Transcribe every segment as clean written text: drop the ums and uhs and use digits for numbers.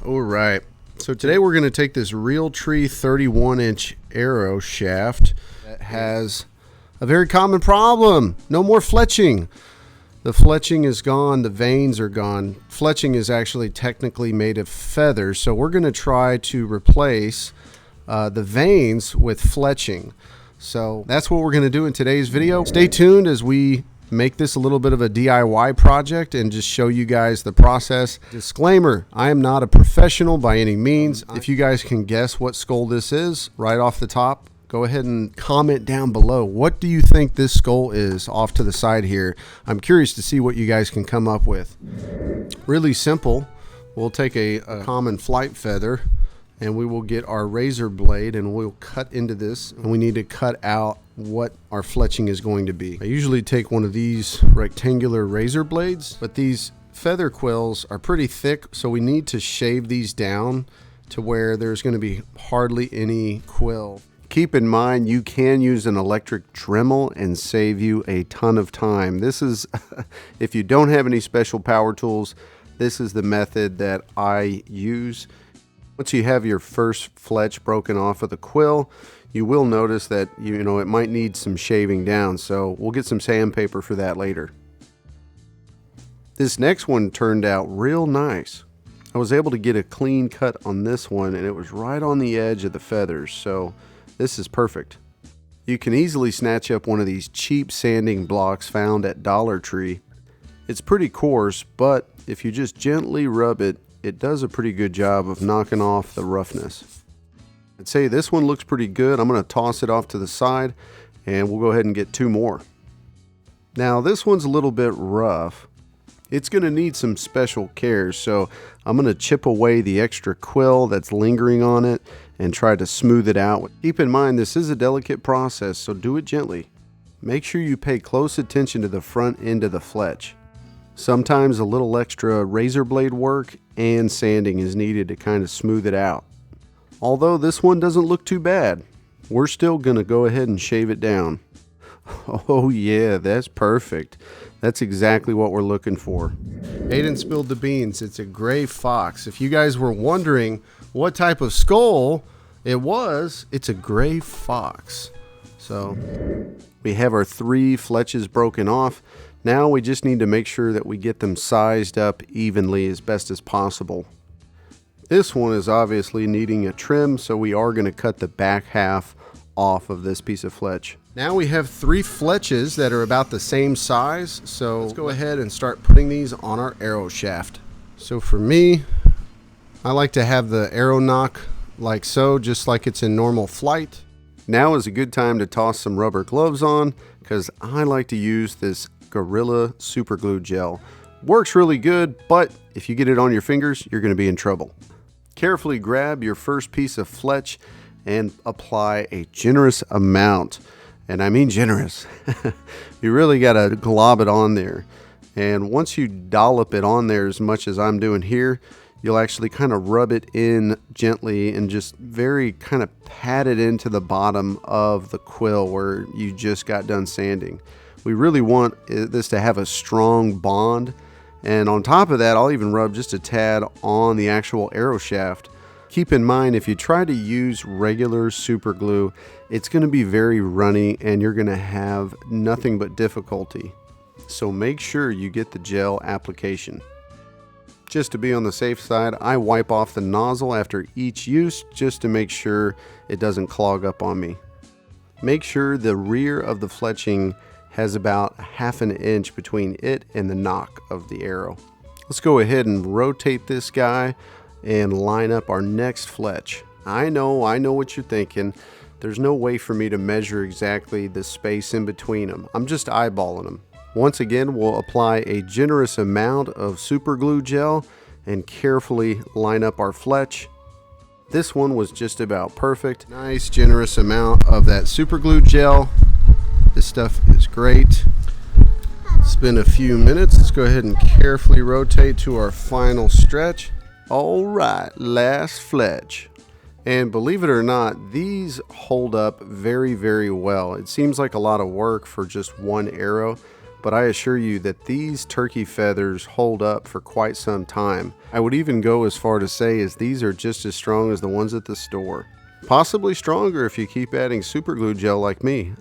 All right, so today we're going to take this Realtree 31-inch arrow shaft that has a very common problem. No more fletching. The fletching is gone, the vanes are gone. Fletching is actually technically made of feathers, so we're going to try to replace the vanes with fletching. So that's what we're going to do in today's video. Stay tuned as we make this a little bit of a DIY project and just show you guys the process. Disclaimer, I am not a professional by any means. If you guys can guess what skull this is right off the top, go ahead and comment down below. What do you think this skull is off to the side here? I'm curious to see what you guys can come up with. Really simple. We'll take a common flight feather and we will get our razor blade and we'll cut into this, and we need to cut out what our fletching is going to be. I usually take one of these rectangular razor blades, but these feather quills are pretty thick, so we need to shave these down to where there's going to be hardly any quill. Keep in mind, you can use an electric Dremel and save you a ton of time. This is, if you don't have any special power tools, this is the method that I use. Once you have your first fletch broken off of the quill, you will notice that it might need some shaving down, so we'll get some sandpaper for that later. This next one turned out real nice. I was able to get a clean cut on this one, and it was right on the edge of the feathers, so this is perfect. You can easily snatch up one of these cheap sanding blocks found at Dollar Tree. It's pretty coarse, but if you just gently rub it, it does a pretty good job of knocking off the roughness. I'd say this one looks pretty good. I'm going to toss it off to the side and we'll go ahead and get two more. Now this one's a little bit rough. It's going to need some special care, so I'm going to chip away the extra quill that's lingering on it and try to smooth it out. Keep in mind, this is a delicate process, so do it gently. Make sure you pay close attention to the front end of the fletch. Sometimes a little extra razor blade work and sanding is needed to kind of smooth it out. Although this one doesn't look too bad, we're still going to go ahead and shave it down. Oh yeah, that's perfect. That's exactly what we're looking for. Aiden spilled the beans. It's a gray fox. If you guys were wondering what type of skull it was, it's a gray fox. So we have our three fletches broken off. Now we just need to make sure that we get them sized up evenly as best as possible. This one is obviously needing a trim, so we are going to cut the back half off of this piece of fletch. Now we have three fletches that are about the same size, so let's go ahead and start putting these on our arrow shaft. So for me, I like to have the arrow nock like so, just like it's in normal flight. Now is a good time to toss some rubber gloves on, because I like to use this Gorilla super glue gel. Works really good, but if you get it on your fingers, you're going to be in trouble. Carefully grab your first piece of fletch and apply a generous amount, and I mean generous. You really got to glob it on there, and once you dollop it on there as much as I'm doing here, you'll actually kind of rub it in gently and just very kind of pat it into the bottom of the quill where you just got done sanding. We really want this to have a strong bond, and on top of that, I'll even rub just a tad on the actual arrow shaft. Keep in mind, if you try to use regular super glue, it's going to be very runny and you're going to have nothing but difficulty. So make sure you get the gel application. Just to be on the safe side, I wipe off the nozzle after each use just to make sure it doesn't clog up on me. Make sure the rear of the fletching has about ½ an inch between it and the nock of the arrow. Let's go ahead and rotate this guy and line up our next fletch. I know what you're thinking. There's no way for me to measure exactly the space in between them. I'm just eyeballing them. Once again, we'll apply a generous amount of super glue gel and carefully line up our fletch. This one was just about perfect. Nice generous amount of that super glue gel. This stuff is great. It's been a few minutes. Let's go ahead and carefully rotate to our final stretch. All right, last fletch. And believe it or not, these hold up very, very well. It seems like a lot of work for just one arrow, but I assure you that these turkey feathers hold up for quite some time. I would even go as far to say as these are just as strong as the ones at the store. Possibly stronger if you keep adding super glue gel like me.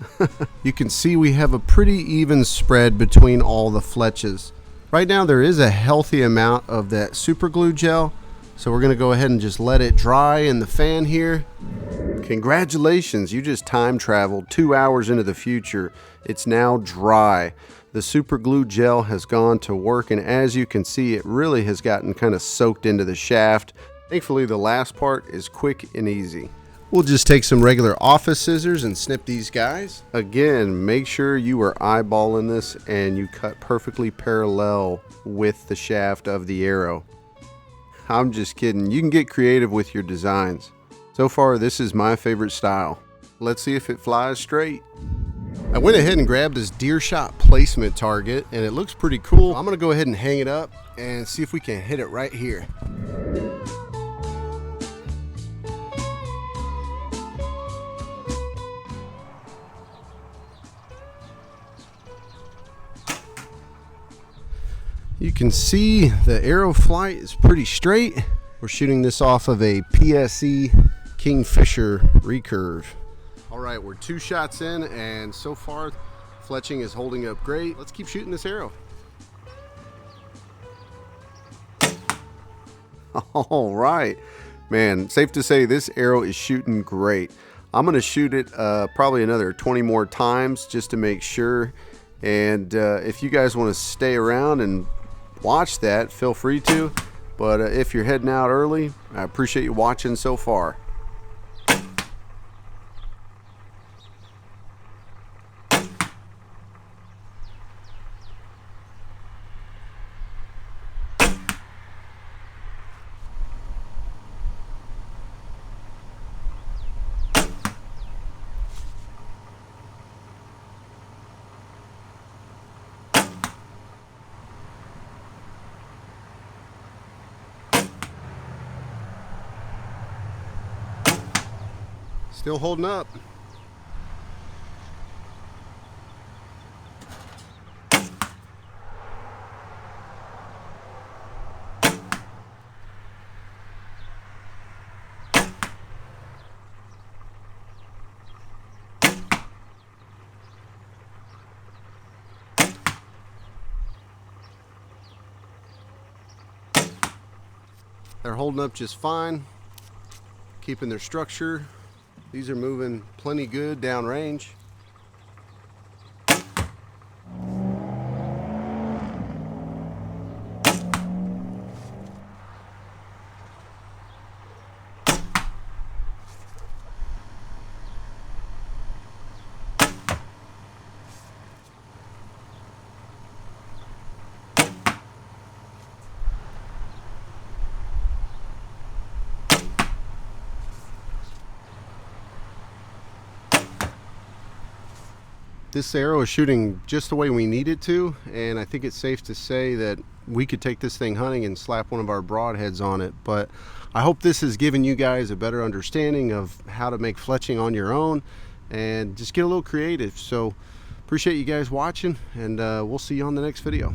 You can see we have a pretty even spread between all the fletches. Right now there is a healthy amount of that super glue gel, so we're gonna go ahead and just let it dry in the fan here. Congratulations, you just time traveled 2 hours into the future. It's now dry. The super glue gel has gone to work, and as you can see, it really has gotten kind of soaked into the shaft. Thankfully, the last part is quick and easy. We'll just take some regular office scissors and snip these guys. Again, make sure you are eyeballing this and you cut perfectly parallel with the shaft of the arrow. I'm just kidding. You can get creative with your designs. So far, this is my favorite style. Let's see if it flies straight. I went ahead and grabbed this deer shot placement target, and it looks pretty cool. I'm gonna go ahead and hang it up and see if we can hit it right here. You can see the arrow flight is pretty straight. We're shooting this off of a PSE Kingfisher recurve. All right, we're 2 shots in, and so far fletching is holding up great. Let's keep shooting this arrow. All right, man, safe to say this arrow is shooting great. I'm gonna shoot it probably another 20 more times just to make sure. And if you guys want to stay around and watch that, feel free to. But if you're heading out early, I appreciate you watching so far. Still holding up. They're holding up just fine, keeping their structure. These are moving plenty good downrange. This arrow is shooting just the way we need it to, and I think it's safe to say that we could take this thing hunting and slap one of our broadheads on it. But I hope this has given you guys a better understanding of how to make fletching on your own and just get a little creative. So appreciate you guys watching, and we'll see you on the next video.